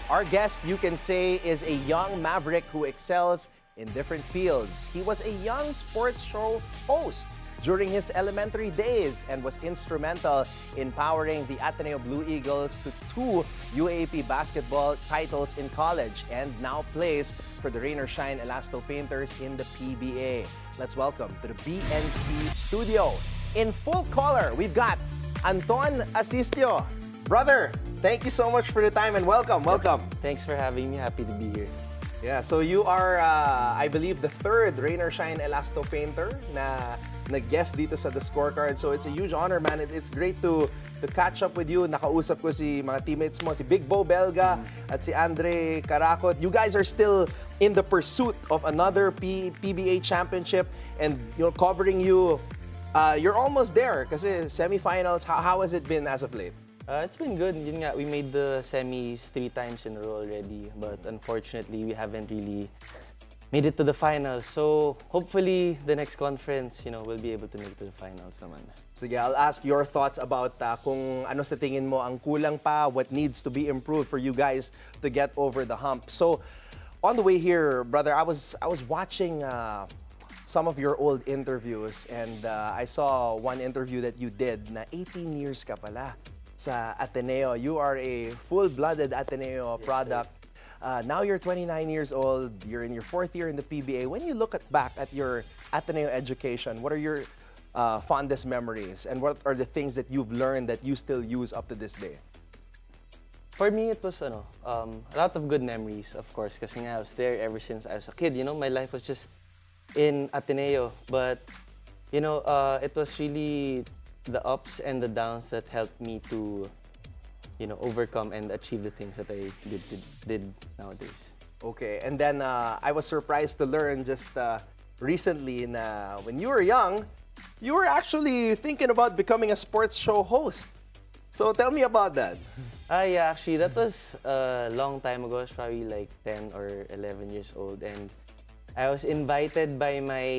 Our guest, you can say, is a young maverick who excels in different fields. He was a young sports show host during his elementary days and was instrumental in powering the Ateneo Blue Eagles to 2 UAAP basketball titles in college and now plays for the Shine Elasto Painters in the PBA. Let's welcome to the BNC studio. In full color, we've got Anton Asistio. Brother, thank you so much for the time and welcome. Thanks for having me. Happy to be here. Yeah, so you are, I believe, the third Shine Elasto Painter na nag-guest dito sa The Scorecard. So it's a huge honor, man. It's great to catch up with you. Nakausap ko si mga teammates mo, si Big Bo Belga at si Andre Caracot. You guys are still in the pursuit of another PBA championship and covering you. You're almost there kasi semifinals. How has it been as of late? It's been good. Yun nga, we made the semis 3 times in a row already. But unfortunately, we haven't really made it to the finals. So hopefully, the next conference, we'll be able to make it to the finals naman. Sige, I'll ask your thoughts about kung ano sa tingin mo ang kulang pa, what needs to be improved for you guys to get over the hump. So on the way here, brother, I was watching some of your old interviews and I saw one interview that you did na 18 years ka pala sa Ateneo. You are a full-blooded Ateneo product. Now you're 29 years old. You're in your 4th year in the PBA. When you look back at your Ateneo education, what are your fondest memories? And what are the things that you've learned that you still use up to this day? For me, it was a lot of good memories, of course, kasi nga I was there ever since I was a kid. My life was just in Ateneo. But, it was really the ups and the downs that helped me to, overcome and achieve the things that I did nowadays. Okay, and then I was surprised to learn just recently na when you were young, you were actually thinking about becoming a sports show host. So tell me about that. Yeah, actually, that was a long time ago. I was probably like 10 or 11 years old, and I was invited by my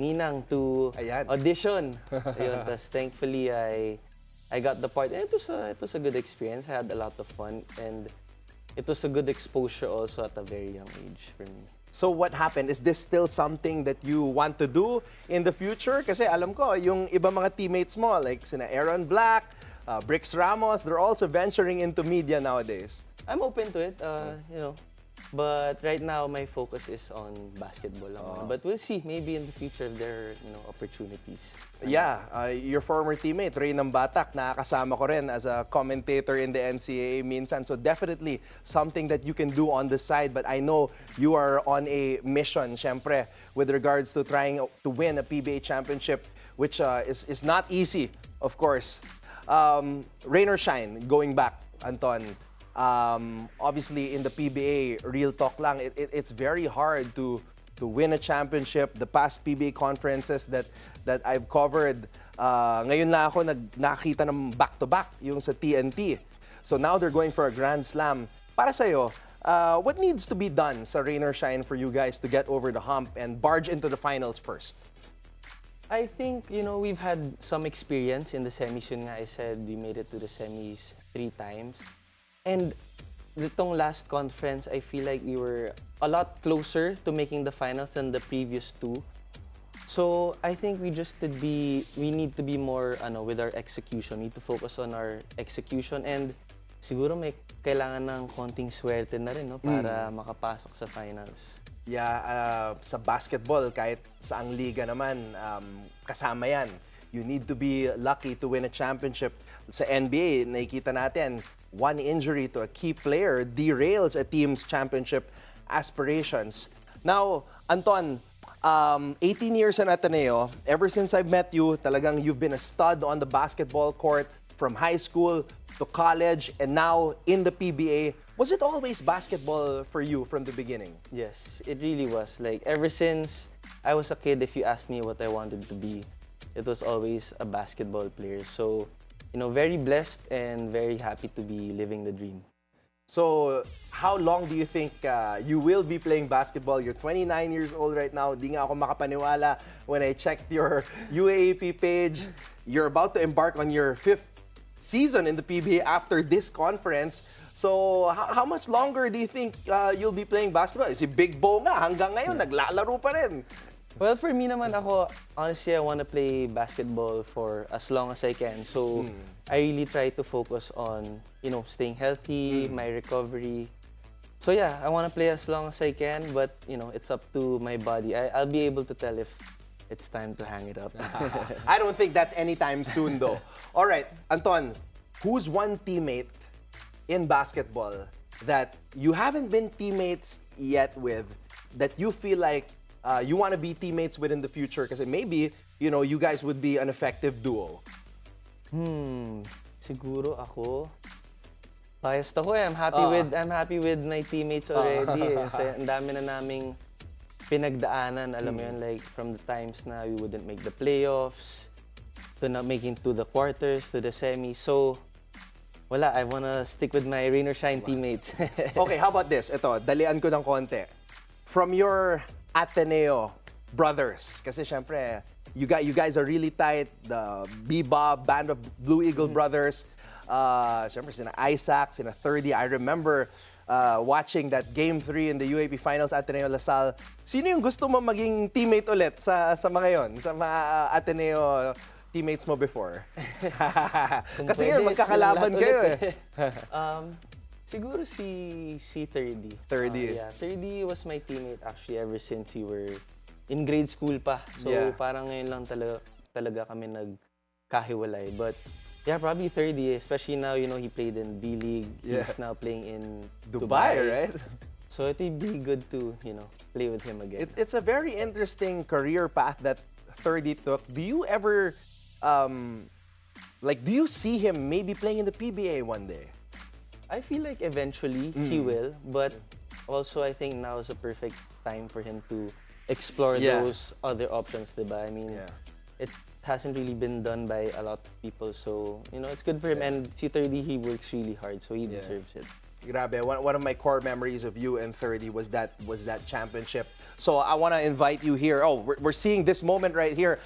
ninang to audition. Ayun, tas thankfully I got the part. And it was a good experience. I had a lot of fun and it was a good exposure also at a very young age for me. So what happened? Is this still something that you want to do in the future? Kasi alam ko, yung iba mga teammates mo like sina Aaron Black, Brix Ramos, they're also venturing into media nowadays. I'm open to it, But right now, my focus is on basketball. But we'll see. Maybe in the future, if there are opportunities. Yeah, your former teammate, Ray Batak, nakakasama ko rin as a commentator in the NCAA minsan. So definitely something that you can do on the side. But I know you are on a mission, syempre, with regards to trying to win a PBA championship, which is not easy, of course. Rain or shine, going back, Anton. Obviously, in the PBA, real talk lang, it's very hard to win a championship. The past PBA conferences that I've covered, ngayon lang ako nakita ng back-to-back, yung sa TNT. So now they're going for a Grand Slam. Para sa'yo, what needs to be done sa Rain or Shine for you guys to get over the hump and barge into the finals first? I think, we've had some experience in the semis. Yun nga, I said we made it to the semis 3 times. And itong last conference, I feel like we were a lot closer to making the finals than the previous 2. So I think we need to be more with our execution. We need to focus on our execution and siguro may kailangan ng konting swerte na rin para makapasok sa finals. Yeah, sa basketball, kahit saang liga naman, kasama yan. You need to be lucky to win a championship. Sa NBA, nakikita natin, one injury to a key player derails a team's championship aspirations. Now, Anton, 18 years in Ateneo, ever since I've met you, talagang you've been a stud on the basketball court from high school to college and now in the PBA. Was it always basketball for you from the beginning? Yes, it really was. Like, ever since I was a kid, if you asked me what I wanted to be, it was always a basketball player. So, very blessed and very happy to be living the dream. So, how long do you think you will be playing basketball? You're 29 years old right now. Di nga ako makapaniwala when I checked your UAAP page. You're about to embark on your 5th season in the PBA after this conference. So, how much longer do you think you'll be playing basketball? Si Big Bo nga, hanggang ngayon, naglalaro pa rin. Well, for me naman ako, honestly, I want to play basketball for as long as I can. So, I really try to focus on, staying healthy, my recovery. So yeah, I want to play as long as I can, but, it's up to my body. I'll be able to tell if it's time to hang it up. I don't think that's anytime soon, though. All right, Anton, who's one teammate in basketball that you haven't been teammates yet with, that you feel like you want to be teammates with in the future? Because maybe, you guys would be an effective duo. Siguro ako. Biased ako eh. I'm happy with my teammates already. Kasi ang dami na naming pinagdaanan, alam mo yun, like from the times na we wouldn't make the playoffs, to not making to the quarters, to the semis. So, wala, I wanna stick with my rain or shine teammates. Okay, how about this? Ito, dalian ko ng konti. From your Ateneo brothers, kasi syempre, you guys are really tight, the Bebop, band of Blue Eagle brothers. Syempre, sina Isaac, sina 30. I remember watching that Game 3 in the UAAP Finals, Ateneo Lasal. Sino yung gusto mo maging teammate ulit sa mga yon? Sa mga Ateneo teammates mo before? Kasi yun, magkakalaban kayo eh. Siguro si 30. 30. Yeah, 30 was my teammate actually ever since we were in grade school pa. So parang ngayon lang talaga kami nagkahiwalay. But yeah, probably 30, especially now, he played in B-League. He's now playing in Dubai, right? So it'd be good to, play with him again. It's a very interesting career path that 30 took. Do you ever, do you see him maybe playing in the PBA one day? I feel like eventually he will, but also I think now is a perfect time for him to explore those other options, diba? I mean, it hasn't really been done by a lot of people, so it's good for him. And si 30, he works really hard, so he deserves it. Grabe, one of my core memories of you and 30 was that championship. So I want to invite you here. Oh, we're seeing this moment right here.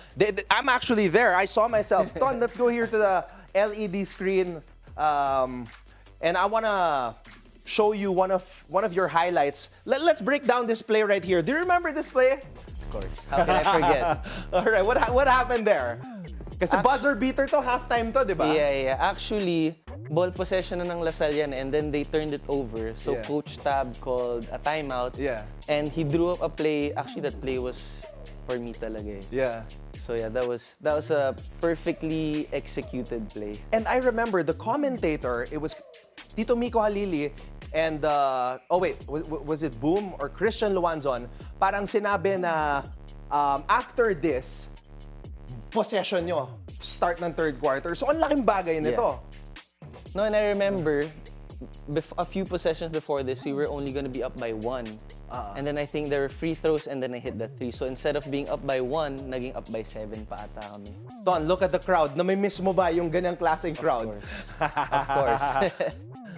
I'm actually there. I saw myself. Ton, let's go here to the LED screen, and I want to show you one of your highlights. Let's break down this play right here. Do you remember this play? Of course. How can I forget? All right, what happened there? Kasi buzzer beater to, halftime to, di ba? Yeah. Actually, ball possession na ng Lasal yan, and then they turned it over. So Coach Tab called a timeout. Yeah. And he drew up a play. Actually, that play was for me talaga eh. Yeah. So yeah, that was a perfectly executed play. And I remember the commentator, it was Tito Miko Halili, and was it Boom or Christian Luanzon? Parang sinabi na after this, possession nyo, start ng third quarter. So, ang laking bagay nito. No, and I remember, a few possessions before this, we were only gonna be up by 1. And then I think there were free throws and then I hit that 3. So, instead of being up by 1, naging up by 7 pa ata kami. Ton, look at the crowd. Na-miss mo ba yung ganyang klaseng crowd? Of course.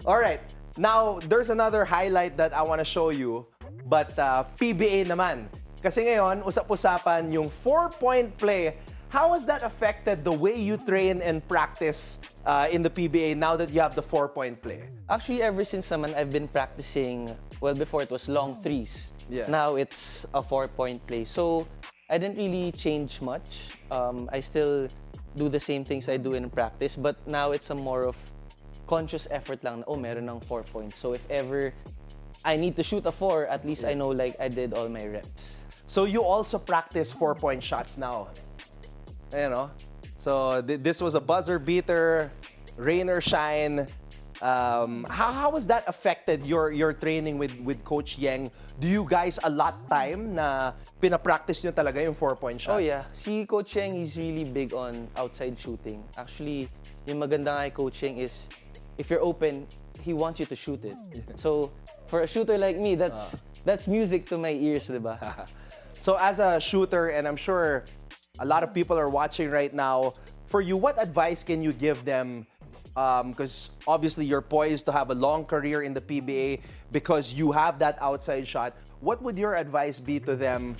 All right. Now, there's another highlight that I want to show you, but PBA naman. Kasi ngayon, usap-usapan yung 4-point play. How has that affected the way you train and practice in the PBA now that you have the 4-point play? Actually, ever since naman, I've been practicing, well, before it was long threes. Yeah. Now it's a 4-point play. So I didn't really change much. I still do the same things I do in practice, but now it's a more of conscious effort lang na, meron ng 4 points. So if ever I need to shoot a 4, at least I know like I did all my reps. So you also practice 4-point shots now? So this was a buzzer beater, rain or shine. How has that affected your training with Coach Yeng? Do you guys allot time na pinapractice nyo talaga yung 4-point shot? Oh yeah, si Coach Yeng, he's really big on outside shooting. Actually, yung maganda nga kay Coach Yeng is, if you're open, he wants you to shoot it. So for a shooter like me, that's music to my ears, diba? So as a shooter, and I'm sure a lot of people are watching right now, for you, what advice can you give them? Because obviously you're poised to have a long career in the PBA because you have that outside shot. What would your advice be to them,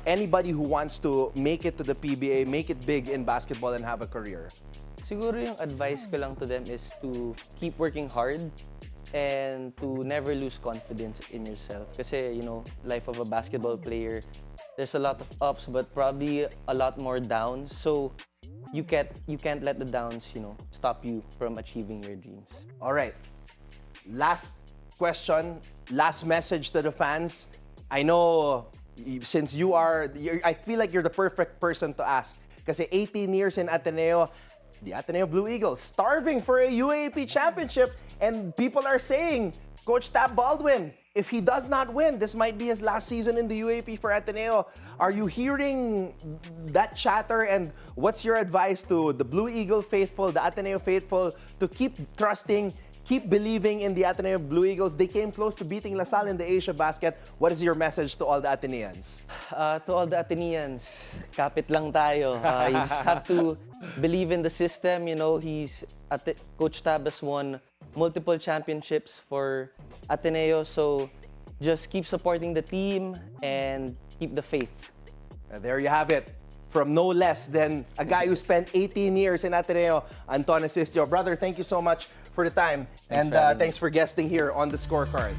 anybody who wants to make it to the PBA, make it big in basketball and have a career? Siguro yung advice ko lang to them is to keep working hard and to never lose confidence in yourself. Kasi, you know, life of a basketball player, there's a lot of ups, but probably a lot more downs. So you can't let the downs, you know, stop you from achieving your dreams. All right. Last question, last message to the fans. I know since I feel like you're the perfect person to ask. Kasi 18 years in Ateneo, the Ateneo Blue Eagles starving for a UAAP championship, and people are saying, Coach Tab Baldwin, if he does not win, this might be his last season in the UAAP for Ateneo. Are you hearing that chatter, and what's your advice to the Blue Eagle faithful, the Ateneo faithful, to keep trusting, keep believing in the Ateneo Blue Eagles? They came close to beating LaSalle in the Asia Basket. What is your message to all the Ateneans? To all the Ateneans, kapit lang tayo. You just have to believe in the system. You know, Coach Tab has won multiple championships for Ateneo, so just keep supporting the team and keep the faith. There you have it. From no less than a guy who spent 18 years in Ateneo, Anton Asistio. Brother, thank you so much for the time. Thanks for having me. Thanks for guesting here on the Scorecard.